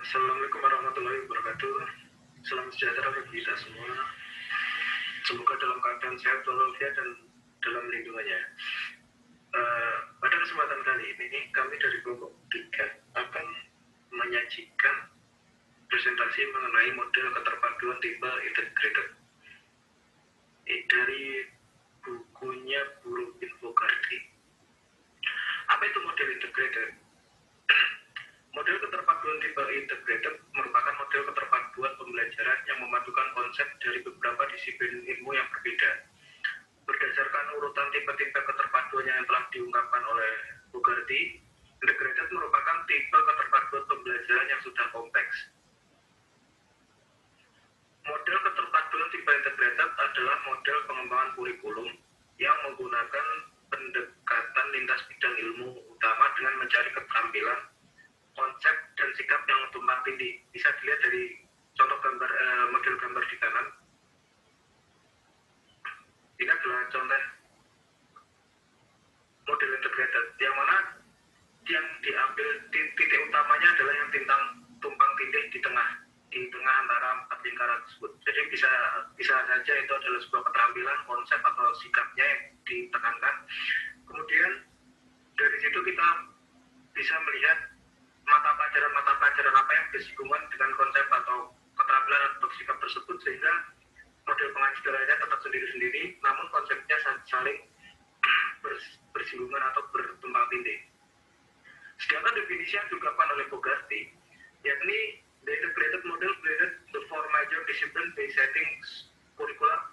Assalamualaikum warahmatullahi wabarakatuh. Salam sejahtera bagi kita semua. Semoga dalam keadaan sehat walafiat dan dalam lindungannya. Pada kesempatan kali ini kami dari kelompok 3 akan menyajikan presentasi mengenai model keterpaduan tipe integrated dari bukunya Guru Infogardi. Apa itu model integrated? Model keterpaduan tipe integrated merupakan model keterpaduan pembelajaran yang memadukan konsep dari beberapa disiplin ilmu yang berbeda. Berdasarkan urutan tipe-tipe keterpaduan yang telah diungkapkan oleh Bugardi, integrated merupakan tipe keterpaduan pembelajaran yang sudah kompleks. Model keterpaduan tipe integrated adalah model pengembangan kurikulum yang menggunakan pendekatan lintas bidang ilmu utama dengan mencari keterampilan, konsep dan sikap yang tumpang tindih. Bisa dilihat dari contoh gambar model gambar di kanan. Ini adalah contoh model integrated yang mana yang diambil titik utamanya adalah yang tumpang tindih di tengah antara empat lingkaran tersebut. Jadi bisa saja itu adalah sebuah keterampilan, konsep atau sikapnya yang ditekankan. Kemudian dari situ kita bisa melihat mata pelajaran apa yang bersinggungan dengan konsep atau keterampilan atau sikap tersebut, sehingga model pengajarannya tetap sendiri-sendiri namun konsepnya saling bersinggungan atau bertumpang tindih. Sedangkan definisi yang diungkapkan oleh Bugardi, yakni the integrated model blended the four major discipline by setting curricular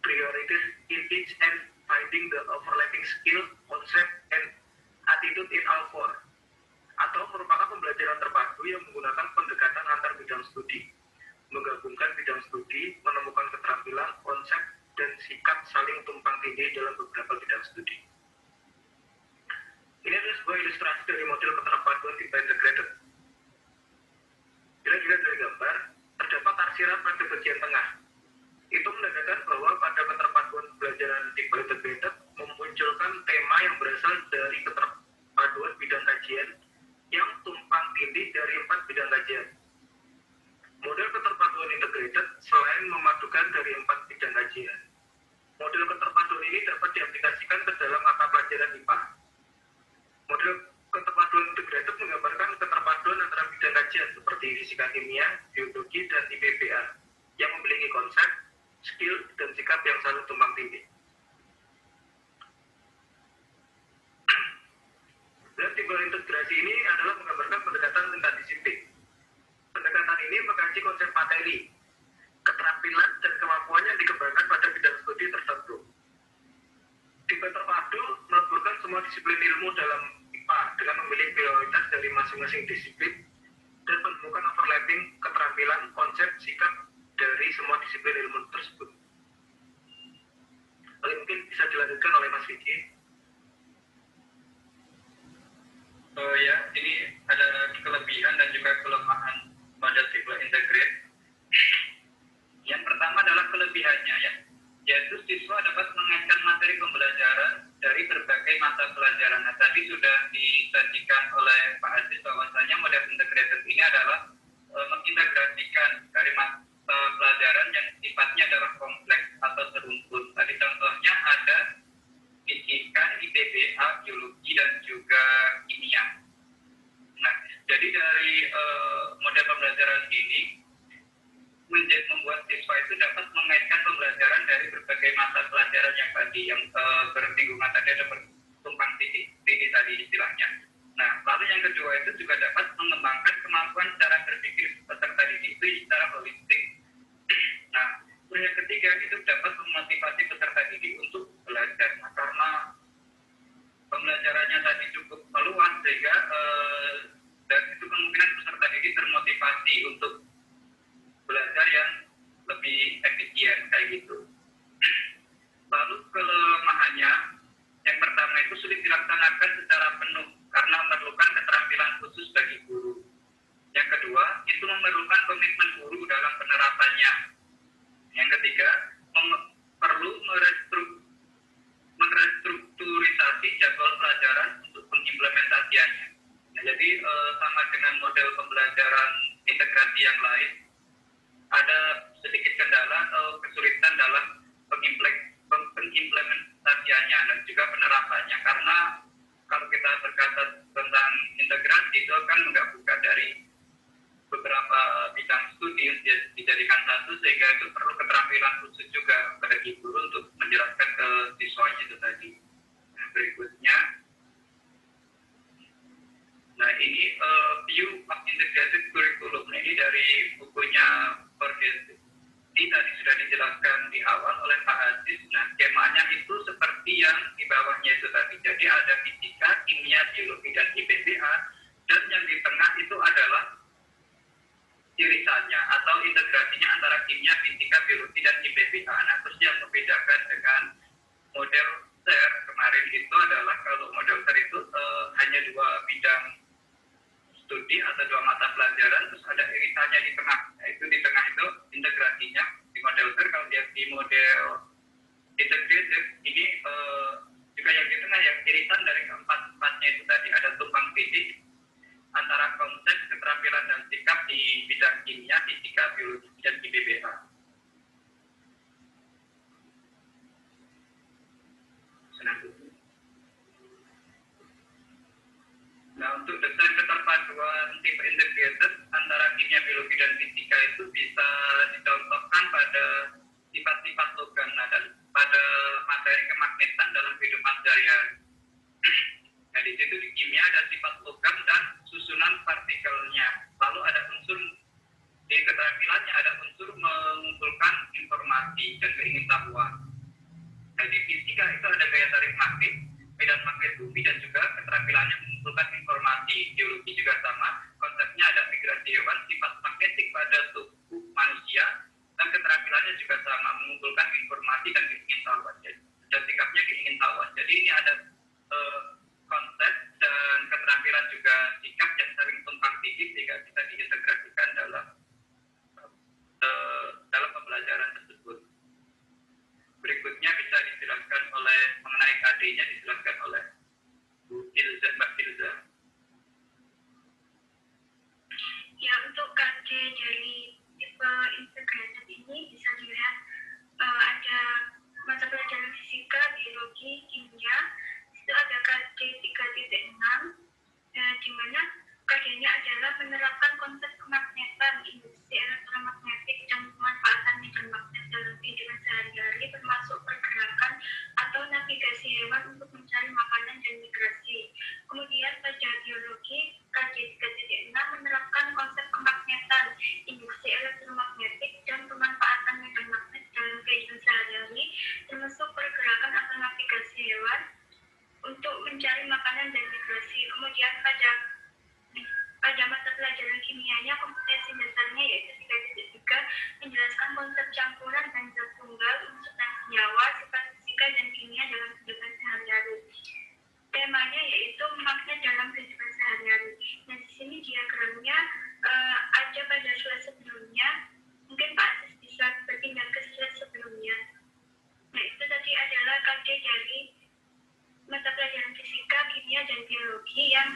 priorities in each and finding the overlapping skill, concept, and attitude in all four, atau merupakan pembelajaran terpadu yang menggunakan pendekatan antar bidang studi, menggabungkan bidang studi, menemukan keterampilan, konsep, dan sikap saling tumpang tindih dalam beberapa bidang studi. Ini adalah sebuah ilustrasi dari model keterpaduan tipe integrated. Bila dilihat dari gambar, terdapat arsiran pada bagian tengah. Itu menandakan bahwa pada keterpaduan pembelajaran tipe integrated memunculkan tema yang berasal dari keterpaduan bidang kajian yang tumpang tindih dari 4 bidang kajian. Model keterpaduan integrated selain memadukan dari 4 bidang kajian, model keterpaduan ini dapat diaplikasikan ke dalam mata pelajaran IPA. Model keterpaduan integrated menggambarkan keterpaduan antara bidang kajian seperti fisika kimia, biologi, dan IPBA yang memiliki konsep, skill, dan sikap yang saling tumpang tindih. Dan tipe integrasi ini adalah menggambarkan pendekatan lintas disiplin. Pendekatan ini mengkaji konsep materi, keterampilan, dan kemampuan yang dikembangkan pada bidang studi tertentu. Tipe terpadu meleburkan semua disiplin ilmu dalam IPA dengan memilih prioritas dari masing-masing disiplin dan menemukan overlapping keterampilan, konsep, sikap dari semua disiplin ilmu tersebut. Lalu mungkin bisa dilanjutkan oleh Mas Vicky. Ya, ini ada kelebihan dan juga kelemahan model tipe integrate. Yang pertama adalah kelebihannya, yaitu siswa dapat mengaitkan materi pembelajaran dari berbagai mata pelajaran. Nah, tadi sudah disajikan oleh Pak Aziz bahwasanya model integrated ini adalah mengintegrasikan dari mata pelajaran yang sifatnya adalah kompleks atau serumpun. Tadi contohnya ada fisika, IPBA, biologi, dan juga kimia. Nah, jadi dari model pembelajaran ini membuat siswa itu dapat mengaitkan pembelajaran dari berbagai mata pelajaran yang tadi, yang bersinggungan tadi, ada bertumpang tindih tadi istilahnya. Nah, lalu yang kedua itu juga dapat mengembangkan kemampuan cara berpikir peserta didik itu secara holistik. Nah, yang ketiga itu dapat memotivasi peserta didik untuk belajar. Nah, karena pembelajarannya tadi cukup meluas, sehingga dan itu kemungkinan peserta didik termotivasi untuk belajar yang lebih efisien kayak gitu. Lalu kelemahannya, yang pertama itu sulit dilaksanakan secara penuh karena memerlukan keterampilan khusus bagi guru. Yang kedua, itu memerlukan komitmen guru dalam penerapannya. Yang ketiga, perlu merestrukturisasi jadwal pelajaran untuk pengimplementasiannya. Nah, jadi sama dengan model pembelajaran juga bagi guru untuk menjelaskan ke siswanya itu tadi. Nah, berikutnya, nah ini view of integrated curriculum. Nah, ini dari bukunya Forget. Ini tadi sudah dijelaskan di awal oleh Pak Aziz. Nah, skemanya itu seperti yang di bawahnya itu tadi. Jadi ada fisika, kimia, biologi, dan IPBA. Dan yang di tengah itu adalah irisannya atau integrasinya antara kimia, fisika, biologi, dan IPBA. Nah, terus yang membedakan dengan model SER kemarin itu adalah kalau model SER itu hanya 2 bidang studi atau 2 mata pelajaran, terus ada irisannya di tengah. Nah, itu di tengah itu integrasinya di model SER. Kalau dia di model integrated ini juga yang di tengah, yang irisan dari keempat-empatnya itu tadi ada tumpang tindih antara konsep, keterampilan, dan sikap di bidang kimia, fisika, biologi, dan IPBA. Nah, untuk desain keterpaduan tipe integrated antara kimia, biologi, dan fisika itu bisa dicontohkan pada sifat-sifat logam, nah, dan pada materi kemagnetan dalam kehidupan sehari-hari. Nah, di situ di kimia ada sifat logam dan susunan partikelnya. Lalu ada unsur di keterampilannya, ada unsur mengumpulkan informasi dan keingintahuan. Nah, di fisika itu ada gaya tarik magnet, medan magnet bumi, dan juga keterampilannya mengumpulkan informasi. Biologi juga sama, konsepnya ada migrasi hewan, sifat magnetik pada tubuh manusia, dan keterampilannya juga sama, mengumpulkan informasi dan keingintahuan. Dan sikapnya keingintahuan. Jadi ini ada konsep dan keterampilan juga sikap yang saling tumpang tindih sehingga bisa diintegrasikan dalam pembelajaran tersebut. Berikutnya bisa dijelaskan oleh mengenai KD-nya dijelaskan oleh Mbak Ilza. Ya, untuk KD dari tipe integrated ini bisa dilihat ada mata pelajaran fisika, biologi, kimia. Itu ada KD 3.6 di mana KD-nya adalah menerapkan konsep kemagnetan, induksi elektromagnetik, dan pemanfaatan medan magnet dalam kehidupan sehari-hari, termasuk pergerakan atau navigasi hewan untuk mencari makanan dan migrasi. Kemudian pada biologi, KD 3.6 menerapkan konsep kemagnetan, induksi elektromagnetik, dan pemanfaatan medan magnet dalam kehidupan sehari-hari, termasuk pergerakan atau navigasi hewan untuk mencari makanan dan migrasi. Kemudian pada mata pelajaran kimianya, kompetensi dasarnya yaitu 3.3 menjelaskan konsep campuran dan zat tunggal, unsur dan senyawa, sifat fisika dan kimia dalam kehidupan sehari-hari. Temanya yaitu magnet dalam kehidupan sehari-hari. Nah, di sini diagramnya ada pada slide sebelumnya. Mungkin Pak Aziz bisa berpindah ke slide sebelumnya. Nah, itu tadi adalah KD dari mata pelajaran fisika, kimia, dan biologi yang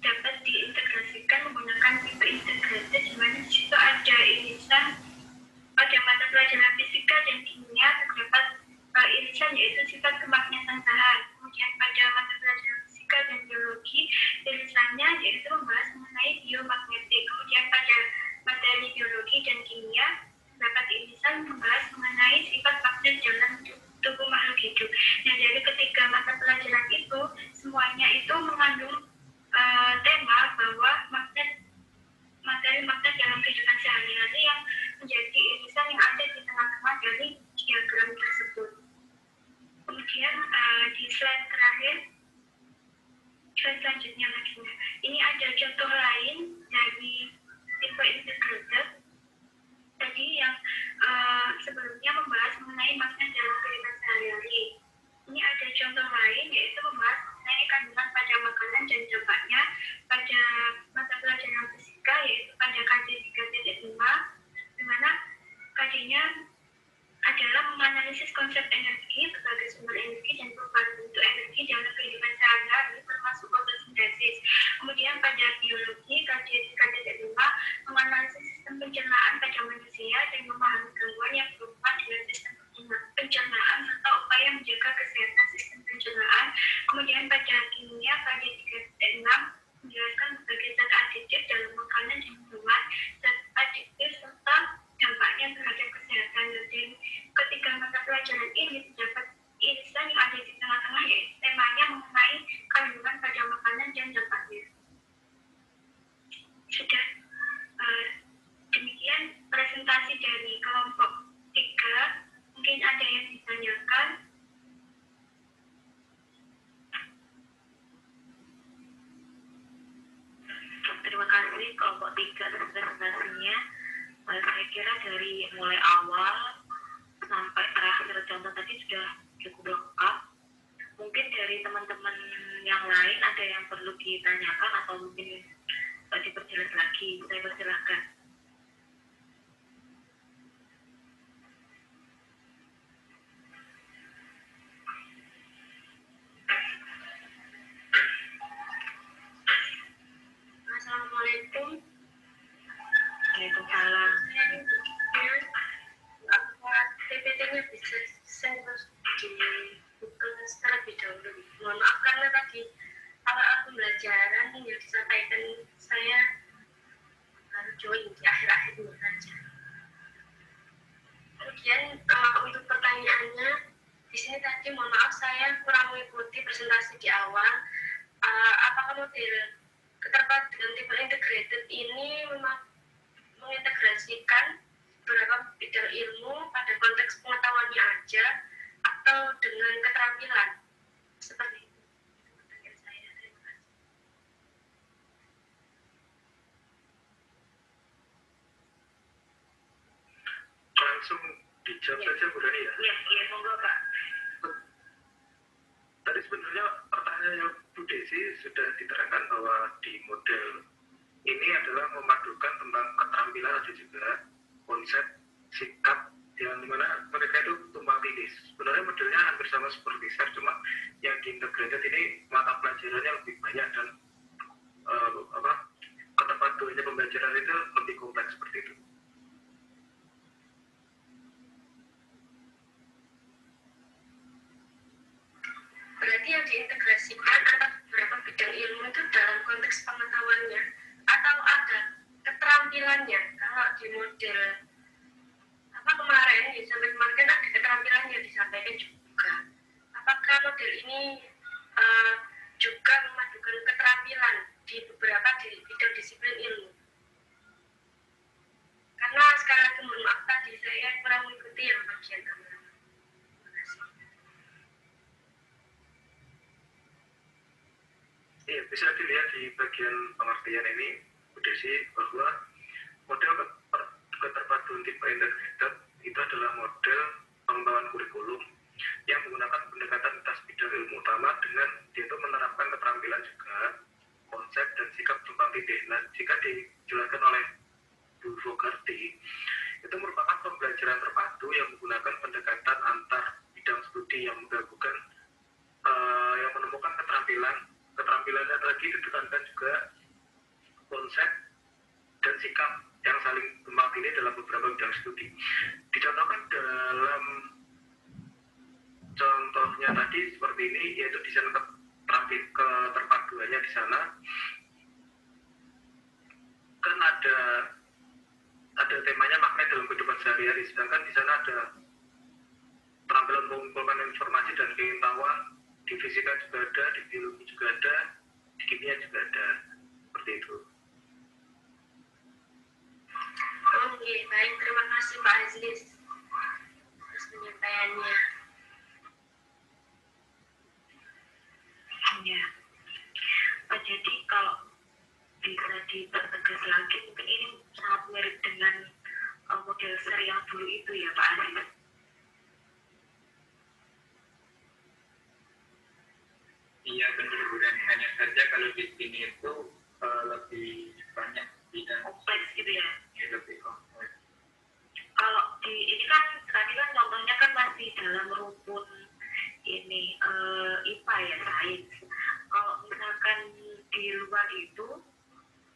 dapat diintegrasikan menggunakan tipe integrated, di mana di situ ada irisan pada mata pelajaran fisika dan kimia terdapat irisan yaitu sifat kemagnetan bahan. Kemudian pada mata pelajaran fisika dan biologi irisannya yaitu membahas mengenai biomagnetik. Kemudian pada materi biologi dan kimia terdapat irisan membahas mengenai sifat magnet dalam tubuh makhluk hidup. Nah, dari ketiga mata pelajaran itu semuanya itu mengandung tema bahwa materi magnet dalam kehidupan sehari-hari yang menjadi irisan yang ada di tengah-tengah dari diagram tersebut. Kemudian di slide terakhir, slide selanjutnya lagi. Ini ada contoh lain dari tipe integrated. Tadi yang sebelumnya membahas mengenai magnet dalam kehidupan sehari-hari. Ini ada contoh lain yaitu membahas mengenai kandungan pada makanan dan dampaknya pada mata pelajaran fisika yaitu pada KD 3.5, di mana KD-nya adalah menganalisis konsep energi sebagai sumber energi dan perubahan bentuk energi dalam kehidupan sehari-hari termasuk fotosintesis. Kemudian pada biologi KD 3.5 menganalisis sistem pencernaan pada manusia dan memahami gangguan yang berhubungan dengan sistem pencernaan serta upaya menjaga kesehatan sistem pencernaan. Kemudian pelajaran ini terdapat irisan yang ada di tengah-tengah, yaitu temanya mengenai kandungan pada makanan dan dampaknya. Sudah. Demikian presentasi dari kelompok 3. Mungkin ada yang ditanyakan. Terima kasih kelompok 3 atas presentasinya. Saya kira dari mulai awal sampai terakhir contoh tadi sudah cukup lengkap. Mungkin dari teman-teman yang lain ada yang perlu ditanyakan atau mungkin diperjelas lagi. Saya persilahkan. Assalamualaikum. Waalaikumsalam. PPT-nya bisa saya harus dibuka terlebih dahulu. Mohon maaf karena tadi awal pembelajaran yang disampaikan saya baru join di akhir-akhir ini saja. Kemudian untuk pertanyaannya di sini tadi mohon maaf saya kurang mengikuti presentasi di awal. Apakah model keterpaduan tipe integrated ini memang mengintegrasikan beberapa bidang ilmu pada konteks pengetahuannya aja atau dengan keterampilan seperti itu? Pertanyaan saya. Terima kasih. Langsung dijawab saja Bu Dani ya. Iya, monggo Pak. Tadi sebenarnya pertanyaannya Bu Desi sudah diterangkan bahwa di model ini adalah memadukan tentang keterampilan ada juga konsep sikap yang dimana mereka itu tumpang tindih. Sebenarnya modelnya hampir sama seperti SER, cuma yang di integrated ini mata pelajarannya lebih banyak dan keterpaduannya pembelajaran itu lebih kompleks seperti itu. Berarti yang diintegrasikan antara beberapa bidang ilmu itu dalam konteks pengetahuannya atau ada keterampilannya. Kalau di model kemarin sampai kemarin kan ada keterampilannya disampaikan juga. Apakah model ini juga memadukan keterampilan di beberapa bidang disiplin ilmu? Karena sekali lagi mohon maaf tadi saya kurang mengikuti yang bagian tambahan. Terima kasih. Iya, bisa dilihat di bagian pengertian ini, Bu Desi, bahwa model keterpaduan tipe integrated itu adalah model pengembangan kurikulum yang menggunakan pendekatan lintas bidang ilmu utama dengan dia itu menerapkan keterampilan juga, konsep dan sikap tumpang tindih. Nah, jika dijelaskan oleh Bu Fogarty, itu merupakan pembelajaran terpadu yang menggunakan pendekatan antar bidang studi yang menggabungkan yang menemukan keterampilannya lagi ditekankan juga konsep dan sikap yang saling tumpang tindih dalam beberapa bidang studi. Dicontohkan dalam contohnya tadi seperti ini, yaitu di sana keterpaduannya di sana kan ada temanya makna dalam kehidupan sehari-hari, sedangkan di sana ada keterampilan mengumpulkan informasi dan pengetahuan. Di fisika juga ada, di biologi juga ada, di kimia juga ada, seperti itu. Oke, baik, terima kasih Pak Aziz atas penyampaiannya. Ya. Jadi kalau bisa dipertegas lagi, mungkin ini sangat mirip dengan model SER yang dulu itu ya Pak Aziz. Iya benar Bu, dan hanya saja kalau di sini itu lebih banyak bidang Kompleks gitu ya. lebih kompleks. Kalau di ini kan tadi kan contohnya kan masih dalam rumpun ini IPA ya, sains. Kalau misalkan di luar itu,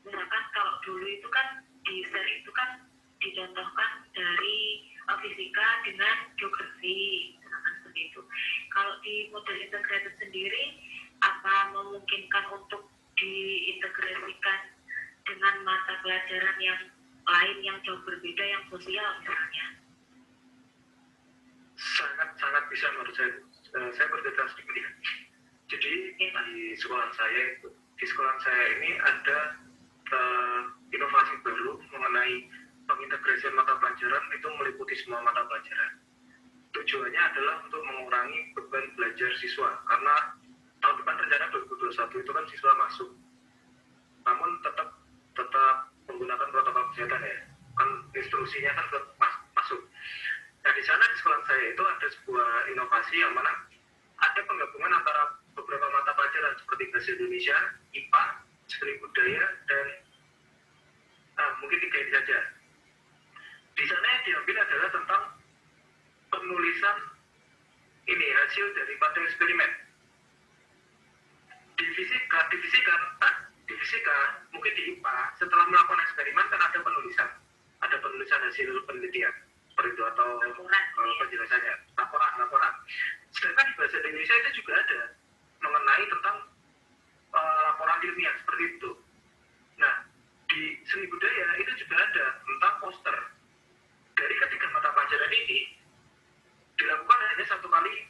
misalkan kalau dulu itu kan di SER itu kan dicontohkan dari fisika dengan geografi, misalkan seperti itu. Kalau di model integrated sendiri, apa memungkinkan untuk diintegrasikan dengan mata pelajaran yang lain yang jauh berbeda, yang sosial misalnya? Sangat bisa menurut saya bercerita sedikit ya. Jadi di sekolah saya ini ada inovasi baru mengenai pengintegrasian mata pelajaran itu meliputi semua mata pelajaran. Tujuannya adalah untuk mengurangi beban belajar siswa karena tahun depan rencana 2021 itu kan siswa masuk, namun tetap menggunakan protokol kesehatan ya, kan instruksinya kan tetap masuk. Nah di sana di sekolah saya itu ada sebuah inovasi yang mana ada penggabungan antara beberapa mata pelajaran seperti bahasa Indonesia, IPA, seni budaya, dan mungkin 3 ini saja. Di sana yang diambil adalah tentang penulisan ini hasil daripada eksperimen. Di fisika mungkin di IPA setelah melakukan eksperimen kan ada penulisan hasil penelitian seperti itu atau penjelasannya, laporan. Sedangkan di bahasa Indonesia itu juga ada mengenai tentang laporan ilmiah seperti itu. Nah di seni budaya itu juga ada tentang poster. Dari ketiga mata pelajaran ini dilakukan hanya satu kali,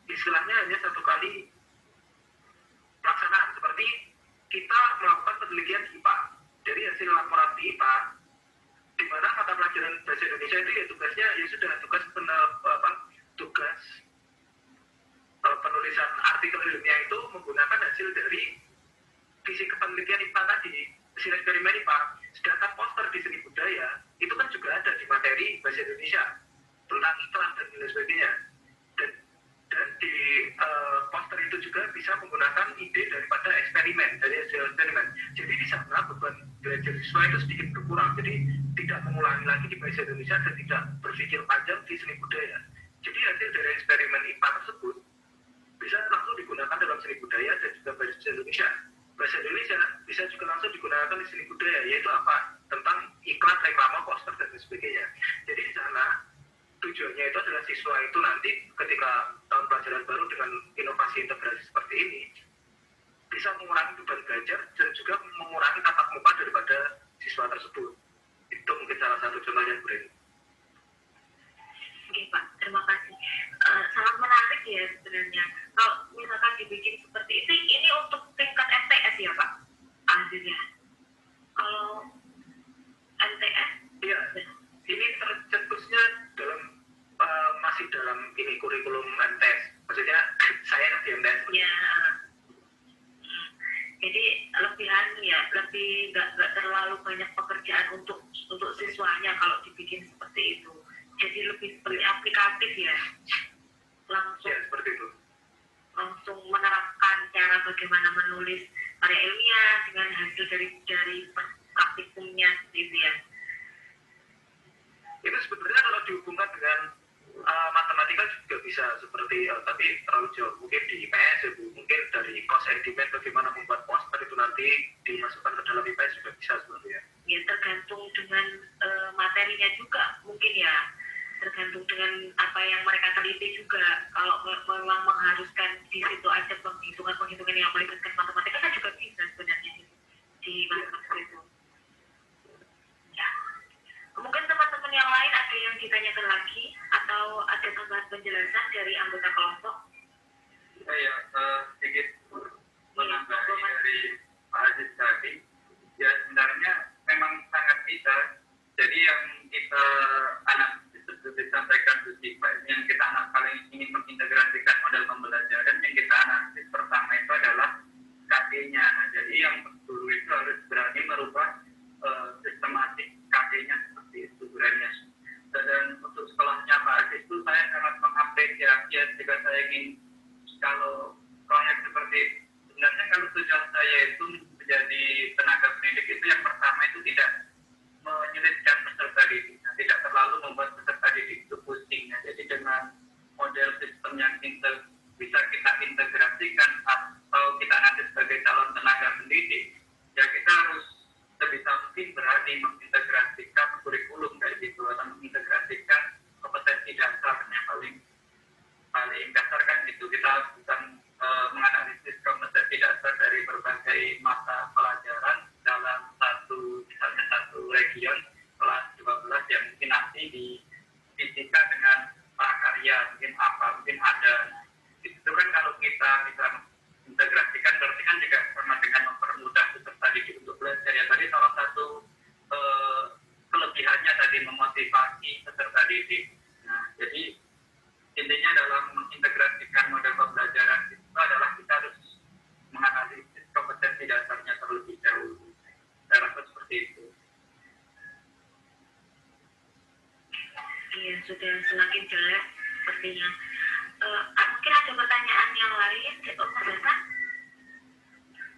istilahnya hanya satu kali pelaksanaan, seperti kita melakukan penelitian di IPA. Dari hasil laporan di IPA, di mana mata pelajaran bahasa Indonesia itu ya tugasnya ya sudah tugas penulisan artikel ilmiah itu menggunakan hasil dari visi penelitian IPA tadi, hasil eksperimen IPA. Sedangkan poster di seni budaya itu kan juga ada di materi bahasa Indonesia tentang iklan dan lain sebagainya. Dan di poster itu juga bisa menggunakan ide daripada dari hasil eksperimen. Jadi di sana beban belajar siswa itu sedikit berkurang. Jadi tidak mengulangi lagi di bahasa Indonesia dan tidak berpikir panjang di seni budaya. Jadi hasil dari eksperimen IPA tersebut bisa langsung digunakan dalam seni budaya dan juga bahasa Indonesia. Bahasa Indonesia bisa juga langsung digunakan di seni budaya, yaitu apa? Tentang iklan, reklame, poster, dan sebagainya. Jadi di sana tujuannya itu adalah siswa itu nanti ketika tahun pelajaran baru dengan inovasi integrasi seperti ini bisa mengurangi beban belajar dan juga mengurangi tatap muka daripada siswa tersebut. Itu mungkin salah satu contohnya, Bu Reni. Oke Pak, terima kasih. Sangat menarik ya sebenarnya. Kalau misalkan dibikin seperti itu, ini untuk tingkat MTS ya Pak? Akhirnya. Kalau MTS? Iya, ini tercetusnya masih dalam ini kurikulum MTS. Maksudnya saya di MTS. Ya. Jadi lebih nggak terlalu banyak pekerjaan untuk siswanya kalau dibikin seperti itu. Jadi lebih seperti aplikatif ya, langsung ya, seperti itu. Langsung menerapkan cara bagaimana menulis karya ilmiah dengan hasil dari praktikumnya gitu ya. Itu sebenarnya kalau dihubungkan dengan matematika juga bisa seperti tapi terlalu jauh. Mungkin di IPS ya Bu, mungkin dari cost estimate bagaimana membuat poster itu nanti dimasukkan ke dalam IPS juga bisa sebenarnya. Ya tergantung dengan materinya juga mungkin ya, tergantung dengan apa yang mereka teliti juga. Kalau memang mengharuskan di situ ada penghitungan yang melibatkan matematika kan juga bisa sebenarnya di matematika itu. Ya. Mungkin teman-teman yang lain ada yang ditanyakan lagi atau ada tambahan penjelasan dari anggota kelompok? Saya sedikit menambahi dari Pak Aziz tadi. Ya sebenarnya memang sangat bisa. Jadi yang kita disampaikan Bu Siva, yang kita paling ingin mengintegrasikan model pembelajaran yang kita analisis pertama itu adalah KD-nya. Jadi yang guru itu harus berani merubah sistematik KD-nya seperti itu sebenarnya. Dan untuk sekolahnya Pak Aziz itu saya sangat mengapresiasi jika saya ingin kalau proyek seperti sebenarnya kalau tujuan saya itu menjadi tenaga pendidik itu yang pertama itu tidak menyulitkan peserta didik, tidak terlalu membuat peserta didik itu pusing. Jadi dengan model sistem yang bisa kita integrasikan atau kita nanti sebagai calon tenaga pendidik, ya kita harus sebisa mungkin berani mengintegrasikan kurikulum dari situ atau mengintegrasikan kompetensi dasarnya paling dasar kan gitu. Kita harus bisa menganalisis kompetensi dasar dari berbagai mata pelajaran dalam misalnya satu region kelas 12 yang mungkin nanti di fisika dengan didik. Nah, jadi intinya dalam mengintegrasikan model pembelajaran itu adalah kita harus menganalisis kompetensi dasarnya terlebih dahulu. Saya rasa seperti itu. Iya, sudah semakin jelas sepertinya. Mungkin ada pertanyaan yang lain, Mas Hasan?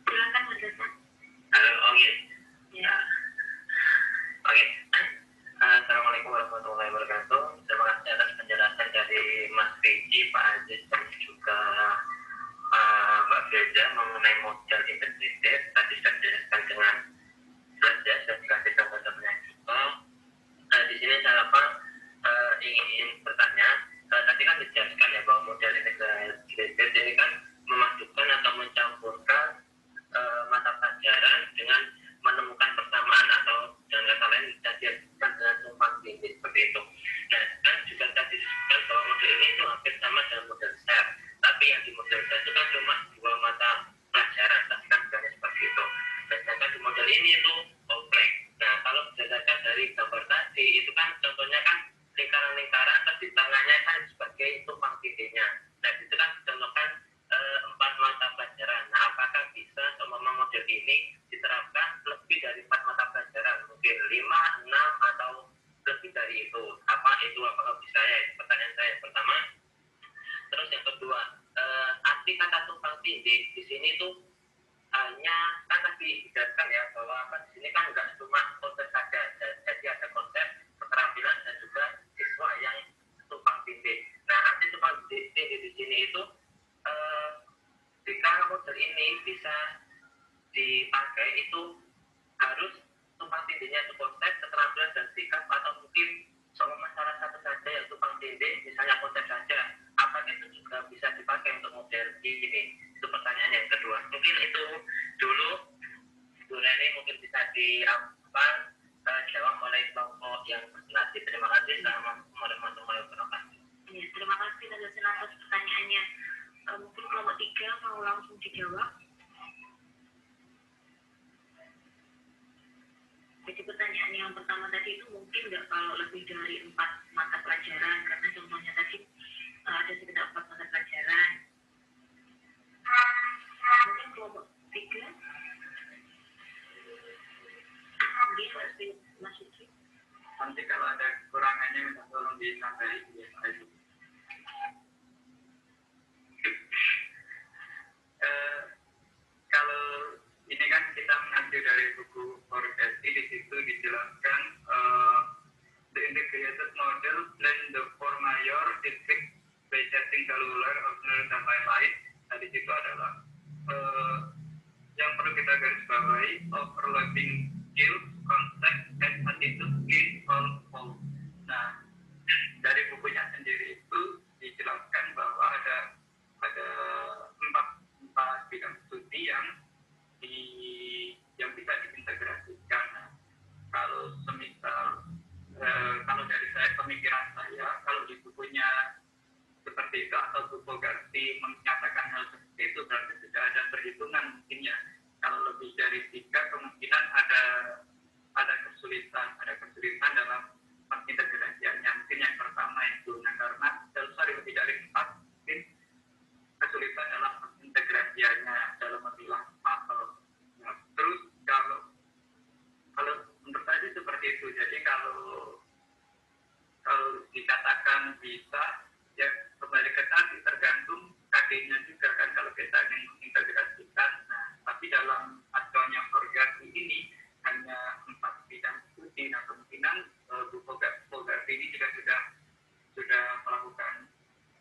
Silakan Mas Hasan. Halo, oke. Ya. Oke. Assalamualaikum warahmatullahi wabarakatuh. Terima kasih atas penjelasan dari Mas Riki, Pak Aziz, dan juga Mbak Firza mengenai model integrated. Tadi sudah dijelaskan dengan jelas ya, sudah dikasih contoh-contohnya juga. Di sini saya ingin bertanya, tadi kan dijelaskan ya bahwa model integrated ini kan memadukan atau mencampurkan mata pelajaran dengan menemukan persamaan atau dengan kata lain bisa diartikan dengan tumpang tindih seperti itu. Nah, kan juga tadi disebutkan bahwa model ini itu hampir sama dengan model SER, tapi yang di model SER itu kan cuma 2 mata pelajaran, tapi kan bukannya seperti itu. Dan sedangkan di model ini itu kompleks. Nah, kalau berdasarkan dari gambar tadi, itu kan contohnya kan lingkaran-lingkaran, tapi tangannya kan sebagai tumpang tindihnya. Nah, itu kan contohkan 4 mata pelajaran. Nah, apakah bisa seumpama model ini diterapkan lebih dari 4 mata pelajaran, mungkin 5, 6 atau lebih dari itu? Apakah bisa ya? Itu pertanyaan saya yang pertama. Terus yang kedua, arti kata tumpang tindih di sini tuh hanya kan tadi dijelaskan ya bahwa di sini kan nggak cuma konsep saja, jadi ada konsep keterampilan dan juga siswa yang tumpang tindih. Nah, arti tumpang tindih di sini itu jika model ini bisa dipakai itu harus tumpang tindihnya itu konsep, keterampilan dan sikap, atau mungkin seumpama salah satu saja yang tumpang tindih, misalnya konsep saja, apakah itu juga bisa dipakai untuk model ini? Itu pertanyaan yang kedua. Mungkin itu dulu, Bu Reni mungkin bisa dijawab oleh kelompok yang berlatih. Terima kasih. Assalamualaikum warahmatullahi wabarakatuh. Ya, terima kasih Mas Hasan atas pertanyaannya. Mungkin kelompok 3 mau langsung dijawab. Jadi pertanyaan yang pertama tadi itu mungkin nggak kalau lebih dari 4 mata pelajaran, karena contohnya tadi ada sekitar 4 mata pelajaran. Mungkin kelompok 3. Mungkin Mas Suci. Nanti kalau ada kekurangannya minta tolong disampaikan di aja. Kalau ini kan kita mengambil dari buku Forgesti, di situ dijelaskan the integrated model blend the four major district by setting cellular, organelle, dan lain-lain. Nah, di situ adalah yang perlu kita garis bawahi, overlapping skills, concept, and attitude in all forms. Nah, dari bukunya sendiri itu dijelaskan bahwa ada 4 bidang studi yang bisa diintegrasikan. Nah, kalau semisal kalau dari pemikiran saya, kalau di bukunya seperti itu atau Bu Bogarti menyatakan hal seperti itu, berarti sudah ada perhitungan mungkin ya. Kalau lebih dari 3 kemungkinan ada kesulitan dalam pengintegrasiannya. Mungkin yang pertama itu, nah karena lebih dari 4, mungkin kesulitan dalam integrasiannya dalam memilah mapel. Nah, terus kalau menurut saya seperti itu. Jadi kalau dikatakan bisa, ya kembali ke tadi tergantung KD-nya juga kan kalau kita ingin mengintegrasikan. Nah, tapi dalam acuannya Forgesti ini hanya 4 bidang studi. Nah, kemungkinan Bu Bogarti ini juga sudah melakukan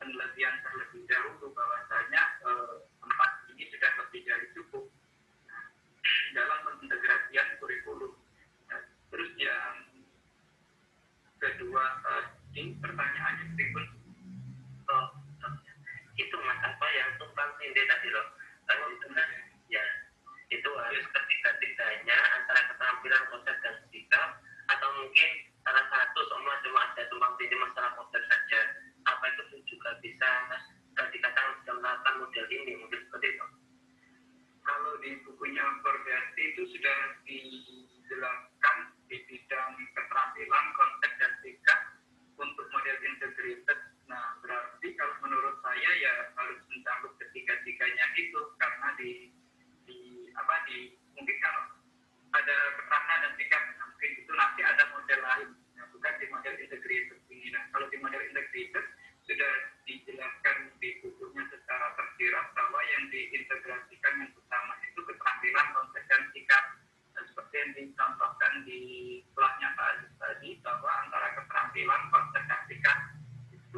penelitian terlebih dahulu bahwasanya 4 ini sudah lebih dari cukup dalam pengintegrasian kurikulum. Nah, terus yang kedua tadi pertanyaannya berikut, itu Mas apa yang tumpang tindih tadi loh? Itu kan ya itu harus ketiga-tiganya antara keterampilan, konsep, dan sikap, atau mungkin salah satu cuma ada tumpang tindih masalah konsep saja. Apa itu juga bisa dikatakan sudah melakukan model ini, mungkin seperti itu? Kalau di bukunya Forgesti itu sudah dijelaskan di bidang keterampilan, konsep, dan sikap untuk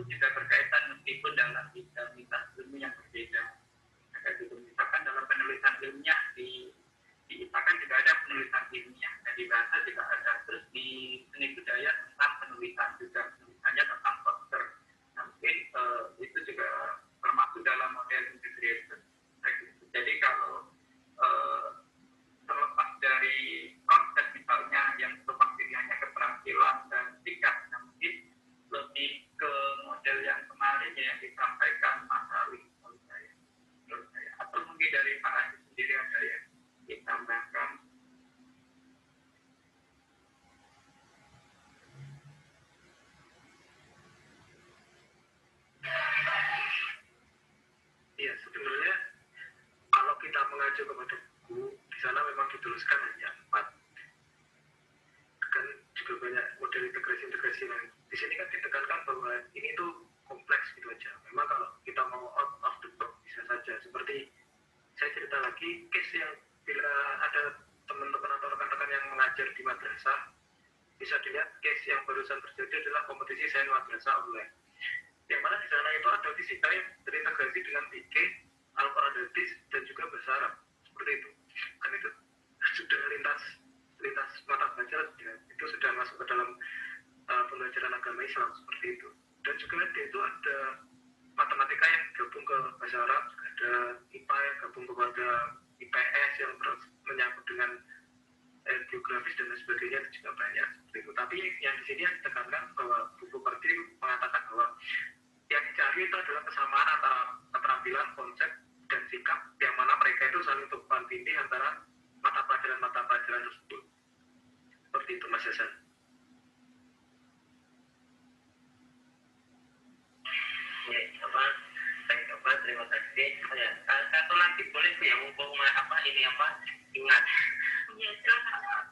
pun juga berkaitan meskipun dalam bidang ilmu yang berbeda. Kayak gitu, misalkan dalam penelitian ilmiah di IPA kan juga ada penulisan ilmiah, dan di bahasa juga ada, terus di seni budaya tentang penulisan juga, penulisannya tentang poster. Nah, mungkin itu juga termasuk dalam model integrated. Jadi kalau terlepas dari konsep misalnya yang topang pilihannya keterampilan dan sikap, nah mungkin lebih ke model yang kemarin yang disampaikan Mas Ali menurut saya. Atau mungkin dari Pak Adi sendiri ada yang ditambahkan. Iya, sebenarnya kalau kita mengacu kepada buku, di sana memang dituliskan hanya 4. Kan juga banyak model integrasi-integrasi yang di sini kan ditekankan bahwa ini tuh kompleks gitu aja. Memang kalau kita mau out of the box bisa saja. Seperti saya cerita lagi, case yang bila ada teman-teman atau rekan-rekan yang mengajar di madrasah, bisa dilihat case yang barusan terjadi adalah kompetisi sains madrasah online. Yang mana di sana itu ada fisika yang terintegrasi dengan fikih, Al-Quran hadis, dan juga bahasa Arab. Seperti itu. Kan itu sudah lintas mata pelajaran, itu sudah masuk ke dalam pembelajaran agama Islam seperti itu. Dan juga itu ada matematika yang gabung ke bahasa Arab, ada IPA yang gabung kepada IPS yang menyangkut dengan geografis dan sebagainya, itu juga banyak seperti itu. Tapi yang di sini yang ditekankan bahwa buku Perti mengatakan bahwa yang dicari itu adalah kesamaan antara keterampilan, konsep, dan sikap, yang mana mereka itu saling tumpang tindih antara mata pelajaran tersebut. Seperti itu, Mas Hasan. Ya, terima kasih. Ya, satu lagi boleh sih ya, mumpung ingat. Ya, silakan.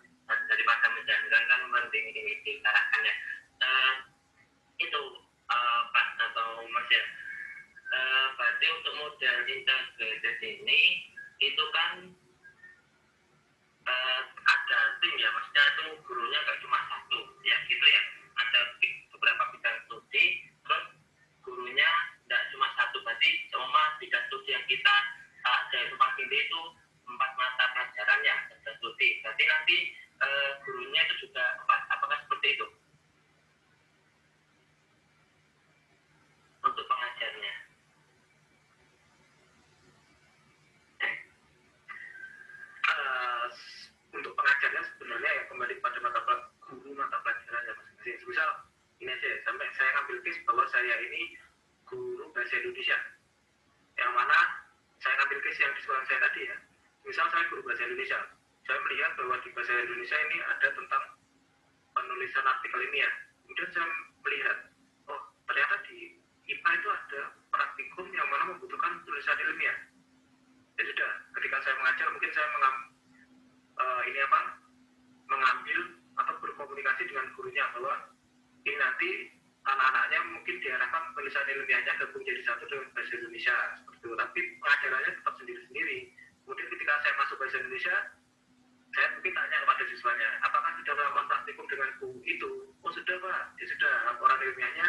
Daripada menjalankan kan mending ini diarahkan ya. Itu Pak atau Mas ya. Berarti untuk model integrated ini itu kan ada tim ya, maksudnya itu gurunya nggak cuma satu ya gitu ya, ada beberapa bidang studi, terus gurunya nggak cuma satu, berarti cuma bidang studi yang kita dari Tupang Tindih itu 4 mata pelajaran ya bidang studi, berarti nanti gurunya itu juga 4, apakah seperti itu untuk pengajarnya? Untuk pengajarnya sebenarnya ya kembali pada mata pelajaran ya masing-masing. Misal ini aja, sampai saya ngambil case bahwa saya ini guru bahasa Indonesia, yang mana saya ngambil case yang di sekolah saya tadi ya. Misal saya guru bahasa Indonesia, saya melihat bahwa di bahasa Indonesia ini ada tentang penulisan artikel ilmiah. Kemudian saya melihat, oh ternyata di IPA itu ada praktikum yang mana membutuhkan tulisan ilmiah. Ya sudah, ketika saya mengajar mungkin saya mengambil atau berkomunikasi dengan gurunya bahwa ini nanti anak-anaknya mungkin diarahkan tulisan ilmiahnya gabung jadi satu dengan bahasa Indonesia seperti itu, tapi pengajarannya tetap sendiri-sendiri. Kemudian ketika saya masuk bahasa Indonesia, saya mungkin tanya kepada siswanya, apakah sudah melakukan praktikum dengan buku itu? Oh sudah Pak, ya sudah, laporan ilmiahnya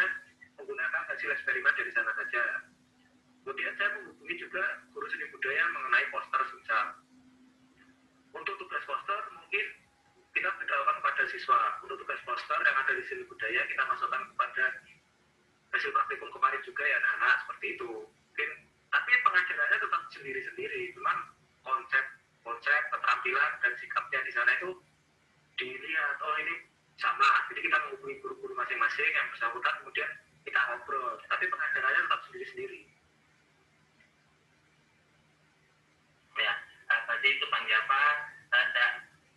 menggunakan hasil eksperimen dari sana saja. Kemudian saya menghubungi juga guru seni budaya mengenai poster misal. Untuk tugas poster mungkin kita beritahukan kepada siswa, untuk tugas poster yang ada di seni budaya kita masukkan kepada hasil praktikum kemarin juga ya anak-anak, seperti itu. Mungkin, tapi pengajarannya tetap sendiri-sendiri, cuman konsep keterampilan dan sikapnya di sana itu dilihat, oh ini sama. Jadi kita menghubungi guru-guru masing-masing yang bersangkutan, kemudian kita ngobrol, tapi pengajarannya tetap sendiri-sendiri. Ya, berarti itu panggil apa?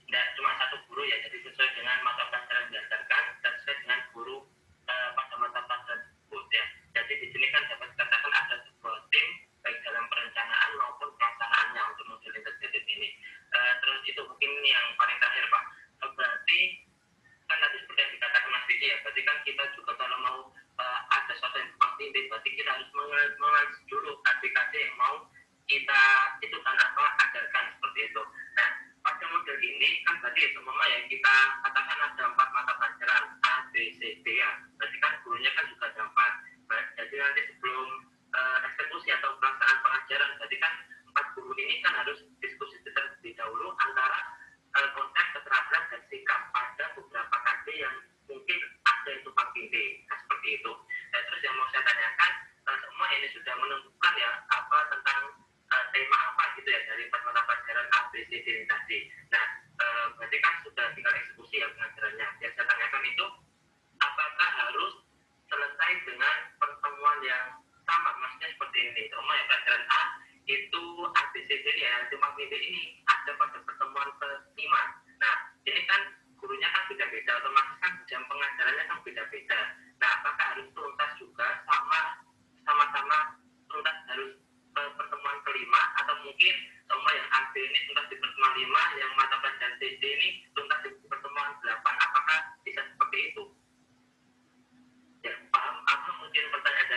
Tidak cuma satu guru ya, jadi sesuai dengan mata pelajaran yang diajarkan dan sesuai dengan guru pada mata pelajaran tersebut ya. Jadi di sini kan dapat dikatakan ada sebuah tim baik dalam perencanaan maupun pelaksanaannya untuk model integrated ini. Terus itu mungkin yang paling terakhir Pak. Berarti kan tadi seperti yang dikatakan Mas Vicky ya, berarti kan kita juga kalau mau ada suatu yang pasti, berarti kita harus mengaji dulu aplikasi yang mau kita itu kan ajarkan seperti itu. Nah, pada model ini kan tadi semua yang kita katakan ada 4 mata pelajaran A, B, C, D ya. Berarti kan gurunya kan juga ada 4.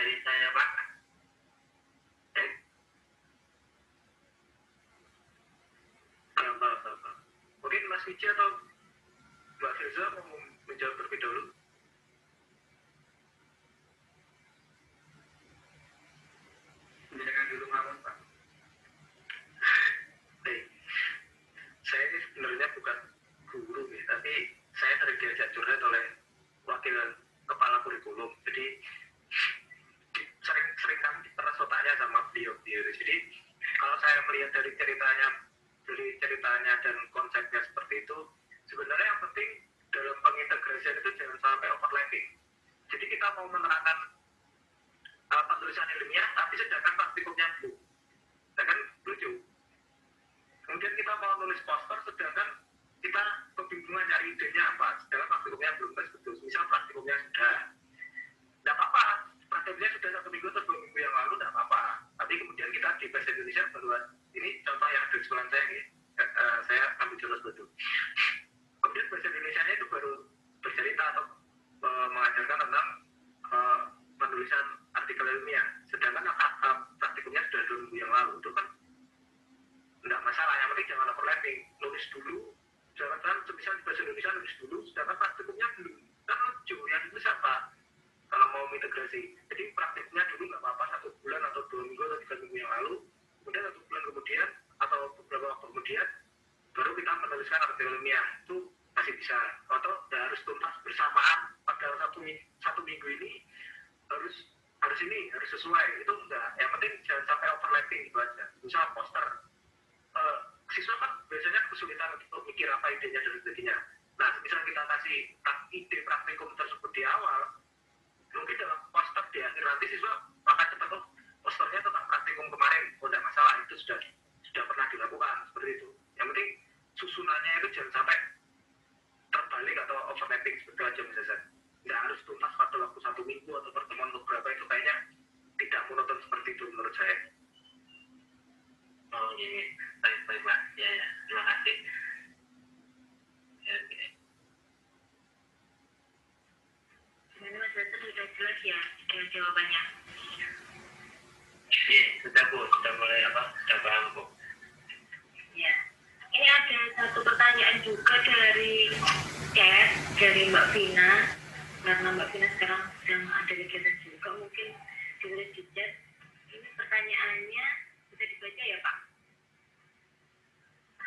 dari saya Pak. Mungkin Mas Vici atau Mbak Firza mau menjawab terlebih dahulu. Silakan dulu Mamun Pak. Baik, saya ini sebenarnya bukan guru ya, tapi saya sering diajak curhat oleh wakil kepala kurikulum. Jadi sering kami peras otaknya sama beliau. Jadi kalau saya melihat dari ceritanya dan konsepnya seperti itu, sebenarnya yang penting dalam pengintegrasian itu jangan sampai overlapping. Jadi kita mau menerangkan penulisan ilmiah, tapi sedangkan praktikumnya belum. Kan lucu. Kemudian kita mau nulis poster, sedangkan kita kebingungan cari idenya apa, sedangkan praktikumnya belum betul. Misal praktikumnya sudah, tidak apa-apa. Praktikumnya sudah 1 minggu atau 2 minggu yang lalu, tidak apa-apa. Tapi kemudian kita di bahasa Indonesia berdua, ini contoh yang ada di sekolah saya, saya ambil jurus betul. Kemudian bahasa Indonesia itu baru bercerita atau mengajarkan tentang penulisan artikel ilmiah, sedangkan praktikumnya sudah 2 minggu yang lalu. Itu kan tidak masalah, yang penting jangan overlapping. Nulis dulu, jangan semisal di bahasa Indonesia nulis dulu, sedangkan praktikumnya belum. Kan lucu, yang itu siapa? Kalau mau integrasi, jadi praktiknya dulu nggak apa-apa 1 bulan atau 2 minggu atau 3 minggu yang lalu, kemudian 1 bulan kemudian atau beberapa waktu kemudian baru kita menuliskan artikel ilmiah, itu masih bisa. Atau harus tuntas bersamaan pada satu minggu ini harus sesuai, itu enggak. Yang penting jangan sampai overlapping gitu aja. Misal poster, siswa kan biasanya kesulitan untuk mikir apa idenya dan sebagainya. Nah, misal kita kasih ide praktikum tersebut di awal, mungkin dalam poster di akhir nanti siswa akan cepat, oh posternya tentang praktikum kemarin, oh tidak masalah, itu sudah pernah dilakukan, seperti itu. Yang penting susunannya itu jangan sampai terbalik atau overlapping seperti aja Mas Hasan. Nggak harus tuntas pada waktu 1 minggu atau pertemuan beberapa, itu kayaknya tidak monoton seperti itu menurut saya. Oh iya, baik Pak. Ya, terima kasih. Oke. Gimana Mas Hasan, sudah jelas ya jawabannya? Iya, sudah Bu, sudah mulai sudah paham Bu. Ya, ini ada satu pertanyaan juga dari chat dari Mbak Vina, karena Mbak Vina sekarang sedang ada kegiatan juga, mungkin ditulis di chat. Ini pertanyaannya bisa dibaca ya Pak?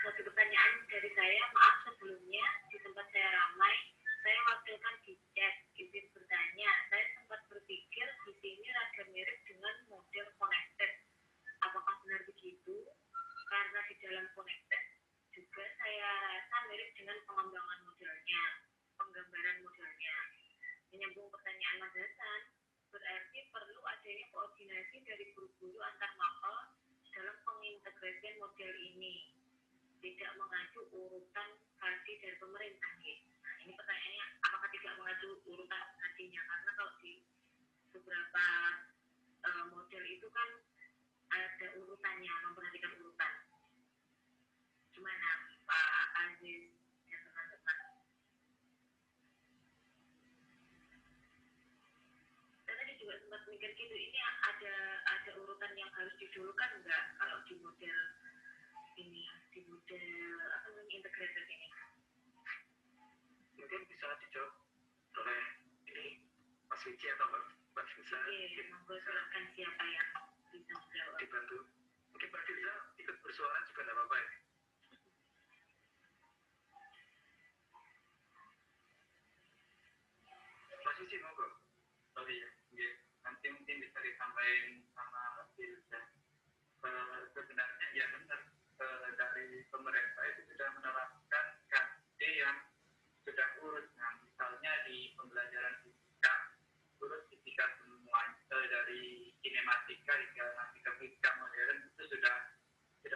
Satu pertanyaan dari saya, maaf sebelumnya di tempat saya ramai, saya wakilkan di chat, izin bertanya, saya sempat berpikir di sini rada mirip dengan model connected. Apakah benar begitu? Karena di dalam connected juga saya rasa mirip dengan pengembangan modelnya, penggambaran modelnya. Menyambung pertanyaan Mas Hasan, berarti perlu adanya koordinasi dari guru-guru antar mapel dalam pengintegrasian model ini, tidak mengacu urutan kasih dari pemerintah. Nah, ini pertanyaannya, apakah tidak mengacu urutan kasihnya? Karena kalau di beberapa model itu kan ada urutannya, memperhatikan urutan. Gimana Pak Aziz dan teman-teman? Saya tadi juga sempat mikir gitu, ini ada urutan yang harus didulukan enggak kalau di model ini, di model apa namanya integrated ini? Mungkin bisa dijawab oleh ini Mas Vici atau Mbak Firza. Oke, monggo silakan siapa yang bisa menjawab. Dibantu. Mungkin Mbak Firza ikut bersuara juga tidak apa-apa ya. Mas Vici monggo. Oh iya, nanti mungkin bisa disampaikan sama Mbak Firza. Sebenarnya ya benar, dari pemerintah itu sudah menerapkan KD yang sudah urut. Nah, misalnya di pembelajaran fisika, urut fisika semua, dari kinematika hingga fisika modern itu sudah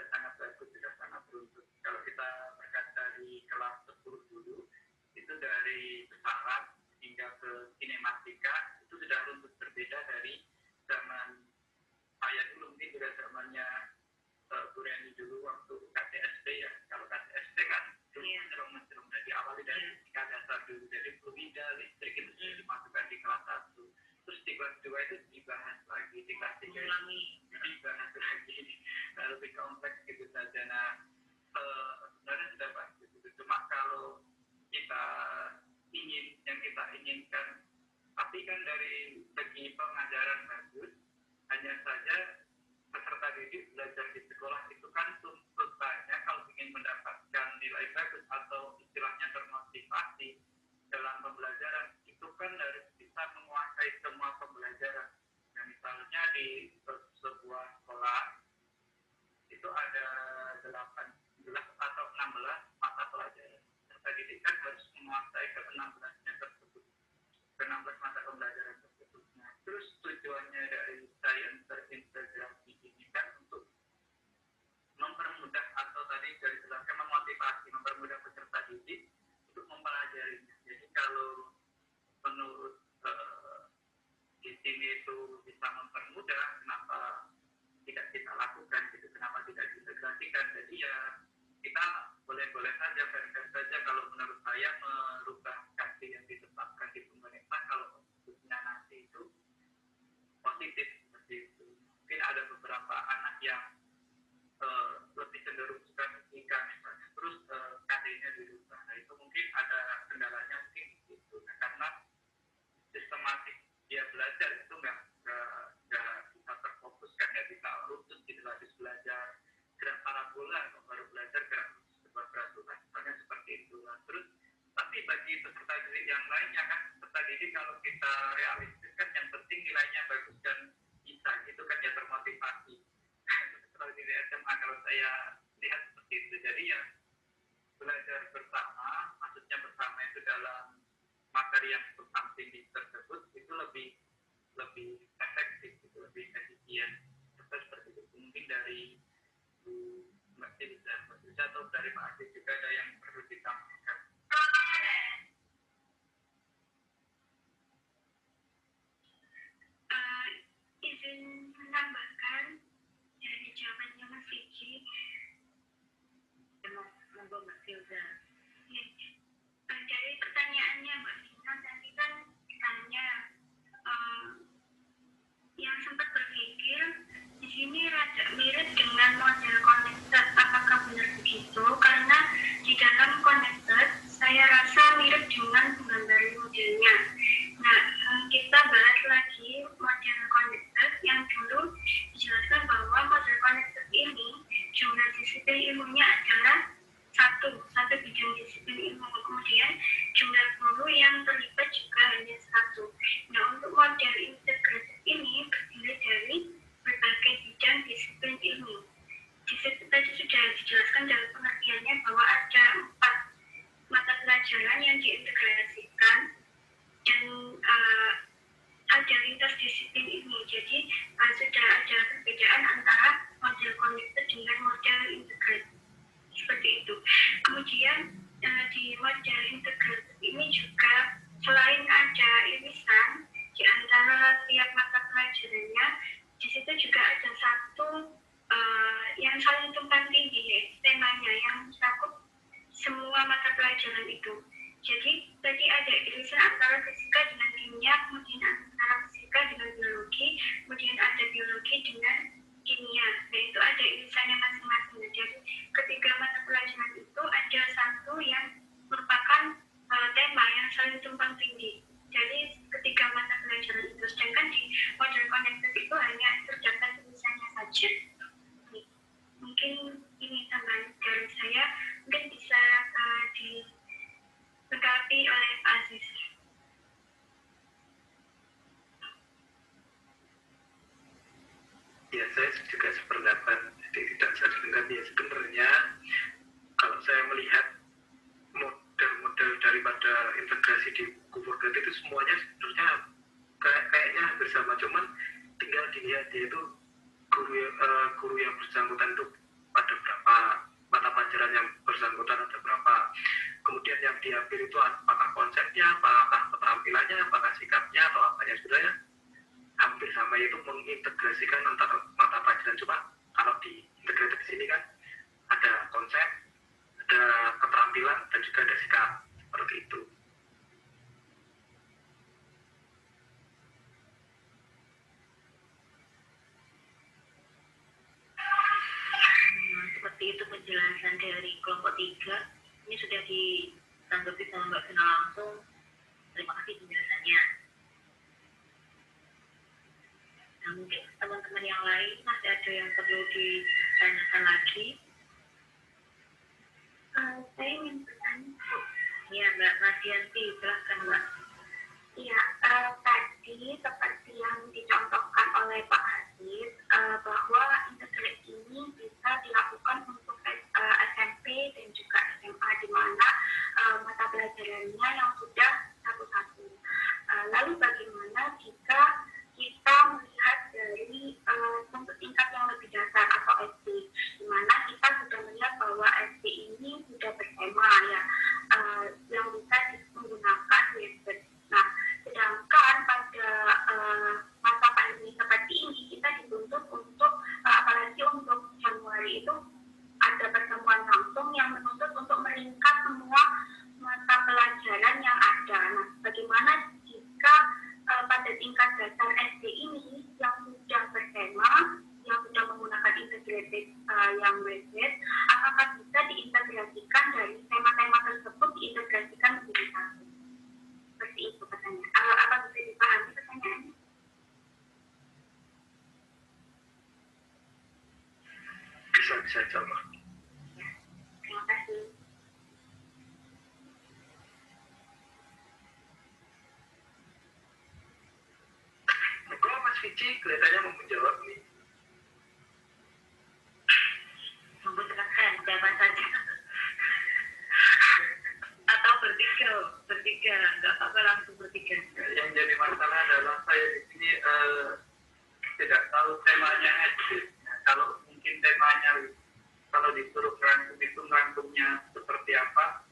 sangat bagus, sudah sangat runtut. Kalau kita berkaca di kelas 10 dulu, itu dari pesawat hingga ke kinematika itu sudah runtut, berbeda dari zaman saya dulu, mungkin juga zamannya Bu Reni dulu waktu KTSP ya. Kalau KTSP kan mencerung dari awal dari fisika dasar dulu, dari fluida, listrik itu sudah dimasukkan di kelas 1. Terus di kelas 2 itu dibahas lagi, dikasih mengulangi. dibahas lagi, lebih kompleks gitu saja. Nah, sebenarnya sudah bagus gitu. Cuma kalau kita yang kita inginkan, tapi kan dari segi pengajaran bagus, hanya saja peserta didik belajar di sekolah itu kan tuntutannya kalau ingin mendapatkan nilai bagus atau istilahnya termotivasi dalam pembelajaran itu kan harus bisa menguasai semua pembelajaran. Nah, misalnya di sebuah sekolah itu ada 18 atau 16 mata pelajaran. Peserta didik kan harus menguasai ke-16-nya tersebut, ke-16 mata pembelajaran tersebut. Nah, terus tujuannya dari sains terintegrasi ini kan untuk mempermudah atau tadi dari jelaskan memotivasi, mempermudah peserta didik untuk mempelajarinya. Jadi kalau menurut di sini itu bisa mempermudah, kenapa tidak kita lakukan gitu, kenapa tidak diintegrasikan? Jadi ya kita boleh-boleh saja, fair-fair saja kalau menurut saya merubah gaji yang ditetapkan di pemerintah kalau khususnya nanti itu positif seperti itu. Mungkin ada beberapa anak yang lebih cenderung suka fisika misalnya, terus KD-nya dirubah. Nah itu mungkin ada kendalanya mungkin gitu. Nah, karena sistematik dia belajar itu nggak bisa terfokuskan, nggak bisa lurus gitu habis belajar gerak parabola atau baru belajar gerak sebuah peraturan, misalnya seperti itu. Nah, terus tapi bagi peserta didik yang lainnya kan, peserta didik kalau kita realistis kan yang penting nilainya bagus dan bisa gitu kan ya, termotivasi. Peserta didik SMA kalau saya lihat seperti itu, jadi ya belajar bersama, maksudnya bersama itu dalam materi yang tumpang tindih tersebut itu lebih efektif, itu lebih efisien. Seperti itu. Mungkin dari Mbak Tilda atau dari Pak Aziz juga ada yang perlu ditambahkan. Izin menambahkan dari jawabannya Mas Vicky. Monggo Mbak Tilda. Ya, dari pertanyaannya Mbak Vina tadi kan ditanya yang sempat berpikir di sini rada mirip dengan model connected. Apakah benar begitu? Karena di dalam connected saya rasa mirip dengan menggambarin modelnya. Nah, kita bahas lagi model connected yang dulu dijelaskan bahwa model connected ini jumlah disiplin ilmunya adalah satu bidang disiplin ilmu, kemudian jumlah guru yang terlibat juga hanya satu. Nah, untuk model integrated ini terdiri dari berbagai bidang disiplin ilmu. Di situ tadi sudah dijelaskan dalam pengertiannya bahwa ada 4 mata pelajaran yang diintegrasikan dan ada lintas disiplin ilmu. Jadi sudah ada perbedaan antara model connected dengan model integrated. Seperti itu. Kemudian di model integrated ini juga selain ada irisan di antara tiap mata pelajarannya, di situ juga ada satu yang saling tumpang tindih, yaitu temanya yang mencakup semua mata pelajaran itu. Jadi tadi ada irisan antara fisika dengan kimia, kemudian antara fisika dengan biologi, kemudian ada biologi dengan kimia. Nah itu ada irisannya masing-masing. Jadi ketiga mata pelajaran itu ada satu yang merupakan tema yang saling tumpang tindih. Jadi ketiga mata pelajaran itu, sedangkan di model connected itu hanya terdapat irisannya saja. Mungkin ini tambahan dari saya, mungkin bisa dilengkapi oleh Pak Aziz. Ya, saya juga sependapat. Jadi tidak bisa dilengkapi. Ya, sebenarnya kalau saya melihat model-model daripada integrasi di buku Forget itu semuanya sebenarnya kayaknya hampir sama, cuman tinggal dilihat yaitu guru yang bersangkutan itu pada berapa mata pelajaran yang bersangkutan, ada berapa, kemudian yang diambil itu apakah konsepnya, apakah keterampilannya, apakah sikapnya, atau apanya. Sebenarnya hampir sama, yaitu mengintegrasikan antara mata pelajaran. Cuma kalau di integrated di sini kan ada konsep, ada keterampilan, dan juga ada sikap, seperti itu. dari kelompok 3 ini sudah ditanggapi sama Mbak Vina langsung. Terima kasih penjelasannya. Nah, mungkin teman-teman yang lain masih ada yang perlu ditanyakan lagi. Saya ingin bertanya. Ya, Mbak Masianti, silahkan Mbak. Ya, tadi seperti yang dicontohkan oleh Pak Aziz, bahwa integrasi ini bisa dilakukan untuk SMP dan juga SMA, di mana mata pelajarannya yang sudah satu-satu. Lalu bagaimana jika kita melihat dari untuk tingkat yang lebih dasar atau SD, di mana kita sudah melihat bahwa SD ini sudah bertema ya, yang bisa menggunakan website. Nah, sedangkan pada masa pandemi seperti ini kita dituntut untuk apalagi untuk Januari itu ada pertemuan langsung yang menuntut untuk meringkas semua mata pelajaran yang ada. Nah, bagaimana jika pada tingkat dasar SD ini yang sudah bertema, yang sudah menggunakan integrated yang web-based, apakah bisa diintegrasikan dari tema-tema tersebut diintegrasikan menjadi satu? Seperti itu pertanyaan. Apa bisa dipahami pertanyaannya? Bisa coba. Ya, terima kasih. Kok Mas Vici kelihatannya mau menjawab nih? Monggo silakan, siapa saja. Atau bertiga, nggak apa-apa, langsung bertiga. Yang jadi masalah adalah saya di sini tidak tahu temanya aja. Nah, kalau mungkin temanya, kalau disuruh merangkum itu merangkumnya seperti apa,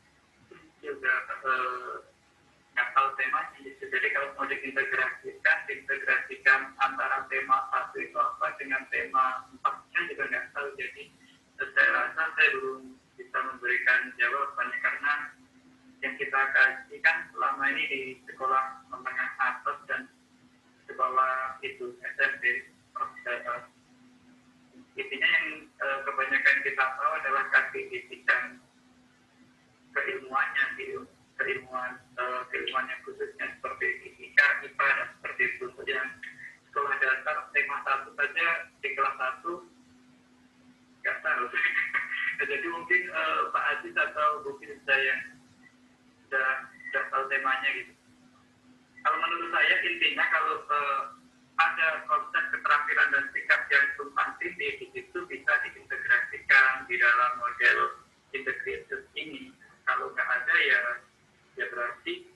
juga nggak tahu temanya. Jadi kalau mau diintegrasikan antara tema satu itu apa dengan tema 4-nya juga nggak tahu. Jadi saya rasa saya belum bisa memberikan jawabannya, karena yang kita kaji kan selama ini di sekolah menengah atas dan sekolah itu SMP. Intinya yang kebanyakan kita tahu adalah kasih bidang keilmuannya, keilmuannya khususnya seperti fisika, IPA, dan seperti itu. Yang sekolah dasar tema 1 saja di kelas 1 nggak tahu. Jadi mungkin Pak Aziz atau Bu Firza yang sudah tahu temanya gitu. Kalau menurut saya intinya kalau ada konsep keterampilan dan sikap yang tumpang tindih di situ bisa diintegrasikan di dalam model integrated ini. Kalau nggak ada ya berarti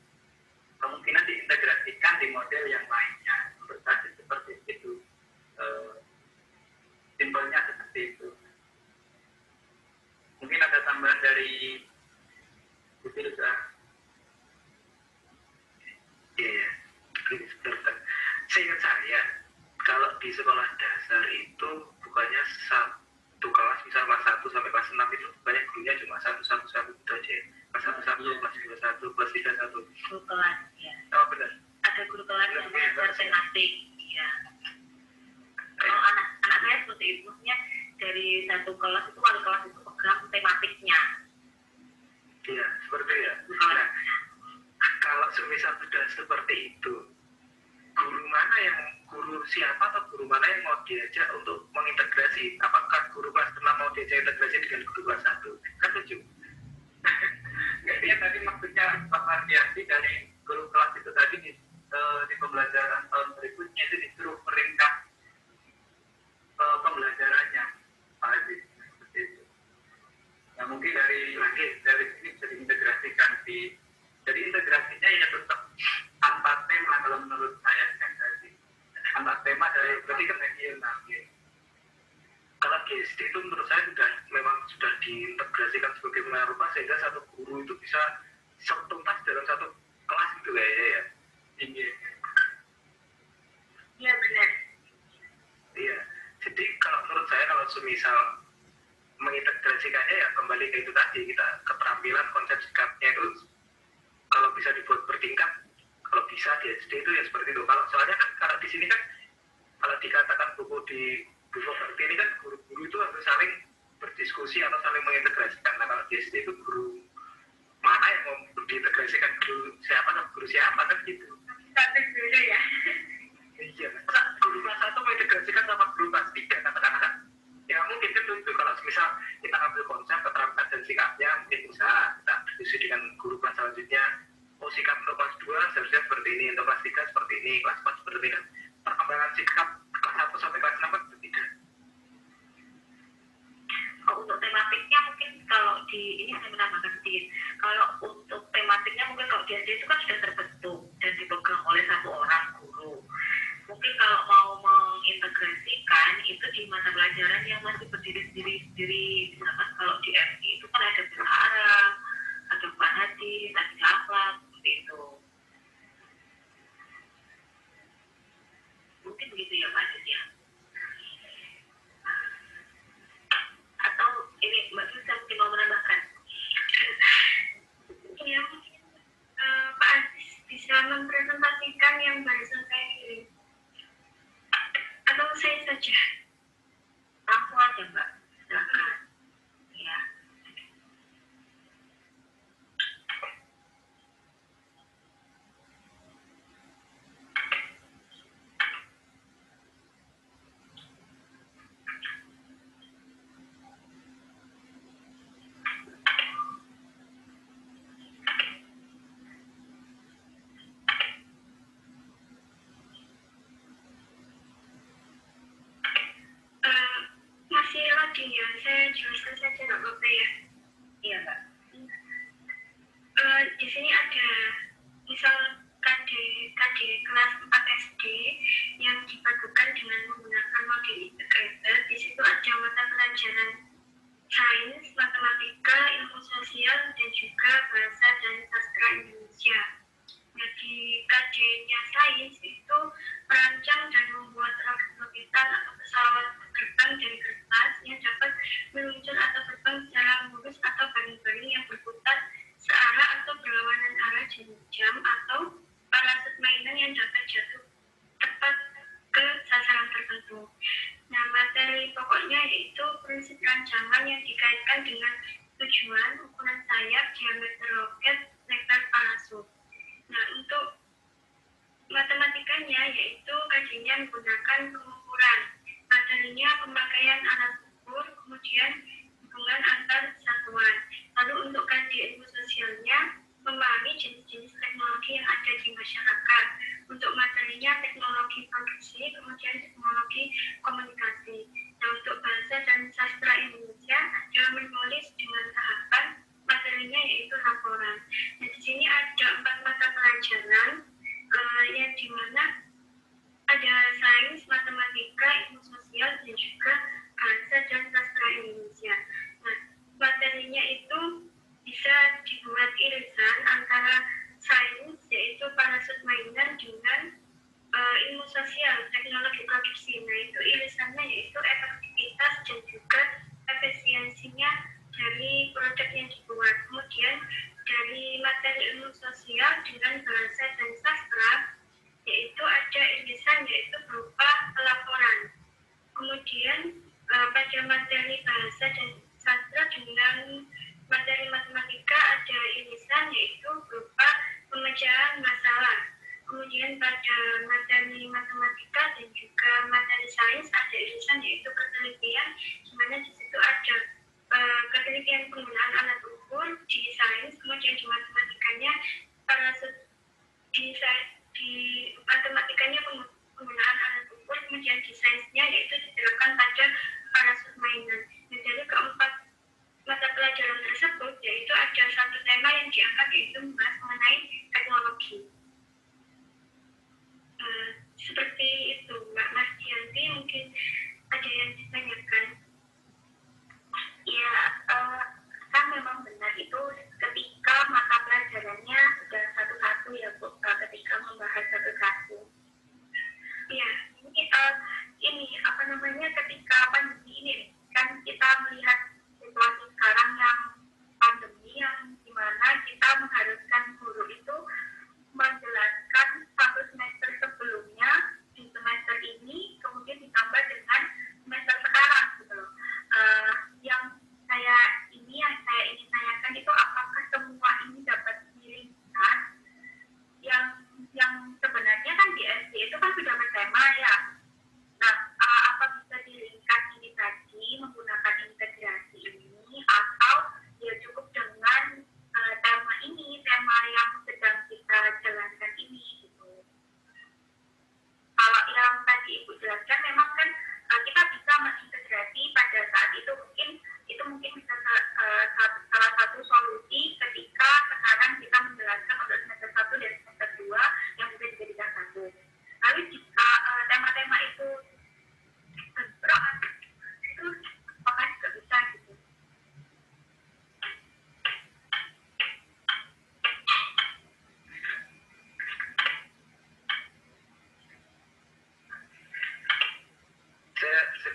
kemungkinan diintegrasikan di model yang lainnya. Menurut saya seperti itu. Simpelnya seperti itu. Mungkin ada tambahan dari Bu Firza. Iya, sebentar. Seingat saya, kalau di sekolah dasar itu bukannya satu kelas, misal kelas 1 sampai kelas 6 itu bukannya gurunya cuma satu itu aja. Kelas 1, kelas 2, 1, kelas 3, 1. Guru kelas, ya. Oh, benar. Ada guru kelas yang mengajar tematik, ya. Kalau anak saya seperti itu, maksudnya dari satu kelas itu wali kelas itu pegang tematiknya. Iya, seperti ya. Nah, kalau semisal sudah seperti itu, guru siapa atau guru mana yang mau diajak untuk mengintegrasi? Apakah guru kelas 6 mau diajak integrasi dengan guru kelas 1? Kan lucu. Nggak, dia tadi maksudnya Pak Mardianti dari guru kelas itu tadi di pembelajaran tahun berikutnya itu disuruh meringkas pembelajarannya, Pak Aziz, seperti itu. Nah, mungkin dari sini bisa diintegrasikan jadi integrasinya ya tetap tanpa tema kalau menurut saya kan tadi. Tanpa tema dari berarti kan regional gitu. Kalau GSD itu menurut saya memang sudah diintegrasikan sebagai rupa sehingga satu guru itu bisa tuntas dalam satu kelas gitu kayaknya ya. Tinggi. Iya, benar. Iya. Jadi kalau menurut saya kalau semisal mengintegrasikannya ya kembali ke itu tadi, kita keterampilan konsep sikapnya itu kalau bisa dibuat bertingkat, kalau bisa di SD itu ya seperti itu. Kalau soalnya kan kalau di sini kan kalau dikatakan buku di Bu Fogarti ini kan guru-guru itu harus saling berdiskusi atau saling mengintegrasikan SD itu guru mana yang mau diintegrasikan, guru siapa kan gitu. Tapi beda ya. Iya, masa guru kelas 1 mau diintegrasikan sama guru kelas 3 katakan. Ya mungkin kan itu kalau misal kita ambil konsep keterampilan dan sikapnya mungkin bisa kita diskusi dengan guru kelas selanjutnya. Oh, sikap untuk kelas 2 seharusnya seperti ini, untuk kelas 3 seperti ini, kelas 4 seperti ini kan. Perkembangan sikap kelas 1 sampai kelas 6 kan berbeda. Untuk tematiknya mungkin kalau di ini saya menambahkan sedikit. Kalau untuk tematiknya mungkin kalau di SD itu kan sudah terbentuk dan dipegang oleh satu orang guru. Mungkin kalau mau mengintegrasikan itu di mata pelajaran yang masih berdiri sendiri. Misalkan kalau di FI itu kan ada bahasa Arab, ada Quran hadis, ada akhlak, seperti itu. Mungkin begitu ya Pak Aziz ya. Atau ini Mbak Susa mungkin mau menambahkan? Ya mungkin Pak Aziz bisa mempresentasikan yang barusan saya kirim. Atau saya saja? Aku aja Mbak, silakan. Ya. Masih loading ya, saya jelaskan saja nggak apa-apa ya. Iya Mbak. Di sini ada misal KD kelas 4 SD yang dipadukan dengan menggunakan model integrated. Di situ ada mata pelajaran sains, matematika, ilmu sosial, dan juga bahasa dan sastra Indonesia. Nah, di KD-nya sains itu merancang dan membuat roketan atau pesawat terbang dari kertas yang dapat meluncur atau terbang secara mulus atau baling-baling yang berputar searah atau berlawanan arah jam atau parasut mainan yang dapat jatuh tepat ke sasaran tertentu. Nah, materi pokoknya yaitu prinsip rancangan yang dikaitkan dengan tujuan, ukuran sayap, diameter roket, lebar parasut. Nah, untuk matematikanya yaitu kajian menggunakan pengukuran, materinya pemakaian alat ukur, kemudian hubungan antar satuan. Lalu untuk kajian ilmu sosialnya memahami jenis-jenis teknologi yang ada di masyarakat. Untuk materinya teknologi produksi, kemudian teknologi komunikasi. Nah, untuk bahasa dan sastra Indonesia ada menulis dengan tahapan, materinya yaitu laporan. Nah, di sini ada 4 mata pelajaran yang dimana ada sains, matematika, ilmu sosial, dan juga bahasa dan sastra Indonesia. Nah, materinya itu bisa dibuat irisan antara sains, yaitu parasut mainan, dengan ilmu sosial, teknologi produksi. Nah, itu irisannya yaitu efektivitas dan juga efisiensinya dari produk yang dibuat. Kemudian dari materi ilmu sosial dengan bahasa dan sastra, yaitu ada irisan yaitu berupa pelaporan. Kemudian pada materi bahasa dan sastra dengan materi matematika ada irisan yaitu berupa pemecahan masalah. Kemudian pada materi matematika dan juga materi sains ada irisan yaitu ketelitian, di mana di situ ada ketelitian penggunaan alat ukur di sains, kemudian di matematikanya parasut, di matematikanya penggunaan alat ukur, kemudian di sainsnya yaitu diterapkan pada parasut mainan. Nah, dari keempat mata pelajaran tersebut yaitu ada satu tema yang diangkat yaitu membahas mengenai teknologi. Seperti itu Mbak Mardianti, mungkin ada yang ditanyakan. Ya, kan memang benar itu ketika mata pelajarannya sudah satu-satu ya Bu, ketika membahas satu-satu. Iya, Ini apa namanya, ketika pandemi ini kan kita melihat situasi sekarang yang pandemi yang dimana kita mengharuskan guru itu menjelaskan satu semester sebelumnya di semester ini, kemudian ditambah dengan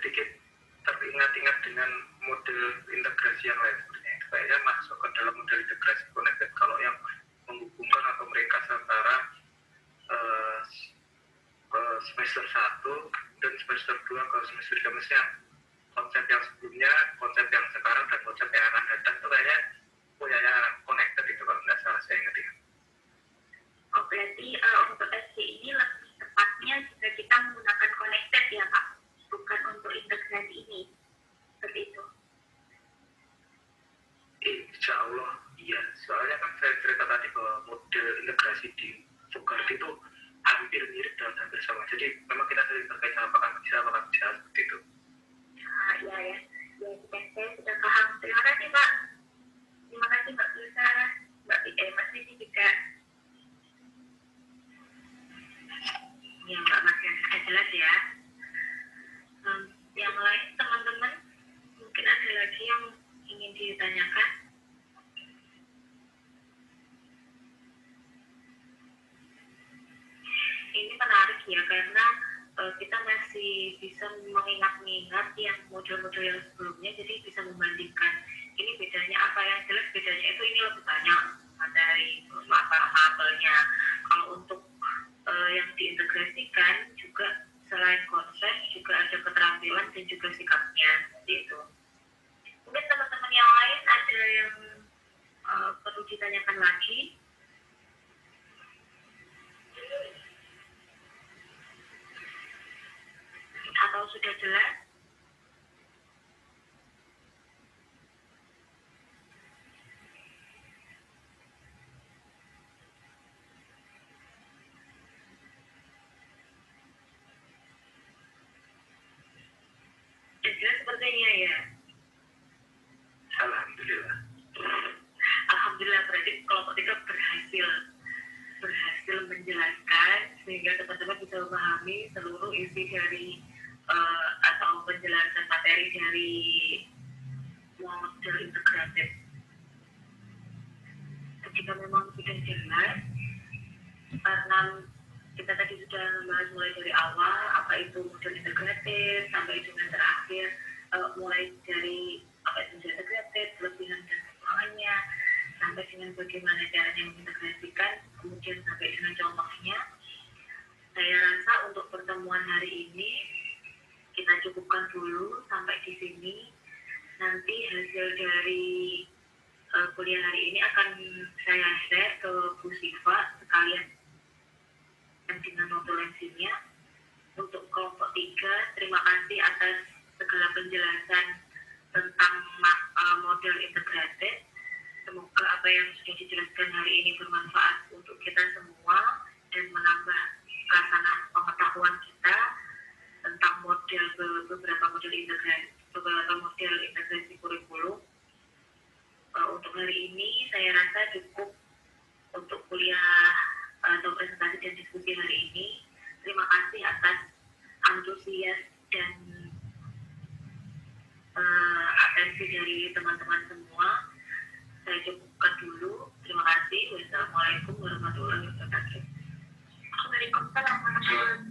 sedikit teringat-ingat dengan model integrasi yang lain sebenarnya. Itu kayaknya masuk ke dalam model integrasi connected kalau yang menghubungkan atau mereka antara ke semester 1 dan semester 2 ke semester 3, maksudnya konsep yang sebelumnya, konsep yang sekarang, dan konsep yang akan datang itu kayaknya punya connected itu kalau nggak salah saya ingat ya. Oh, berarti untuk SD ini lebih tepatnya jika kita menggunakan connected ya Pak, bukan untuk integrasi ini, seperti itu. Insya Allah iya, soalnya kan saya cerita tadi bahwa model integrasi di Fugart itu hampir mirip dan hampir sama, jadi memang kita sering terkait apakah bisa seperti itu. Iya ya, saya sudah paham. Terima kasih Pak. Terima kasih Mbak Lisa, Mas Vicky juga. Ya Mbak Marian sudah jelas ya. Yang lain teman-teman mungkin ada lagi yang ingin ditanyakan. Ini menarik ya karena kita masih bisa mengingat-ingat yang model-model yang sebelumnya, jadi bisa membandingkan ini bedanya apa. Yang jelas bedanya itu ini lebih banyak materi mapelnya. Kalau untuk yang diintegrasikan juga selain konsep juga ada keterampilan dan juga sikapnya seperti itu. Mungkin teman-teman yang lain ada yang perlu ditanyakan lagi. Atau sudah jelas? Jelas sepertinya ya. Alhamdulillah. Alhamdulillah, berarti kelompok 3 berhasil menjelaskan sehingga teman-teman bisa memahami seluruh isi dari atau penjelasan materi dari model integratif. Jika memang sudah jelas, karena kita tadi sudah membahas mulai dari awal apa itu model integratif sampai dengan terakhir mulai dari apa itu model integratif, kelebihan dan kekurangannya, sampai dengan bagaimana caranya mengintegrasikan, kemudian sampai dengan contohnya. Saya rasa untuk pertemuan hari ini kita cukupkan dulu sampai di sini. Nanti hasil dari kuliah hari ini akan saya share ke Bu Siva sekalian dengan notulensinya. Untuk kelompok 3, terima kasih atas segala penjelasan tentang model integratif. Semoga apa yang sudah dijelaskan hari ini bermanfaat untuk kita semua dan menambah kasanah pengetahuan kita tentang beberapa model integrasi kurikulum. Untuk hari ini saya rasa cukup untuk kuliah atau presentasi dan diskusi hari ini. Terima kasih atas antusias dan atensi dari teman-teman semua. Saya cukupkan dulu. Terima kasih. Wassalamualaikum warahmatullahi wabarakatuh. Waalaikumsalam warahmatullahi wabarakatuh.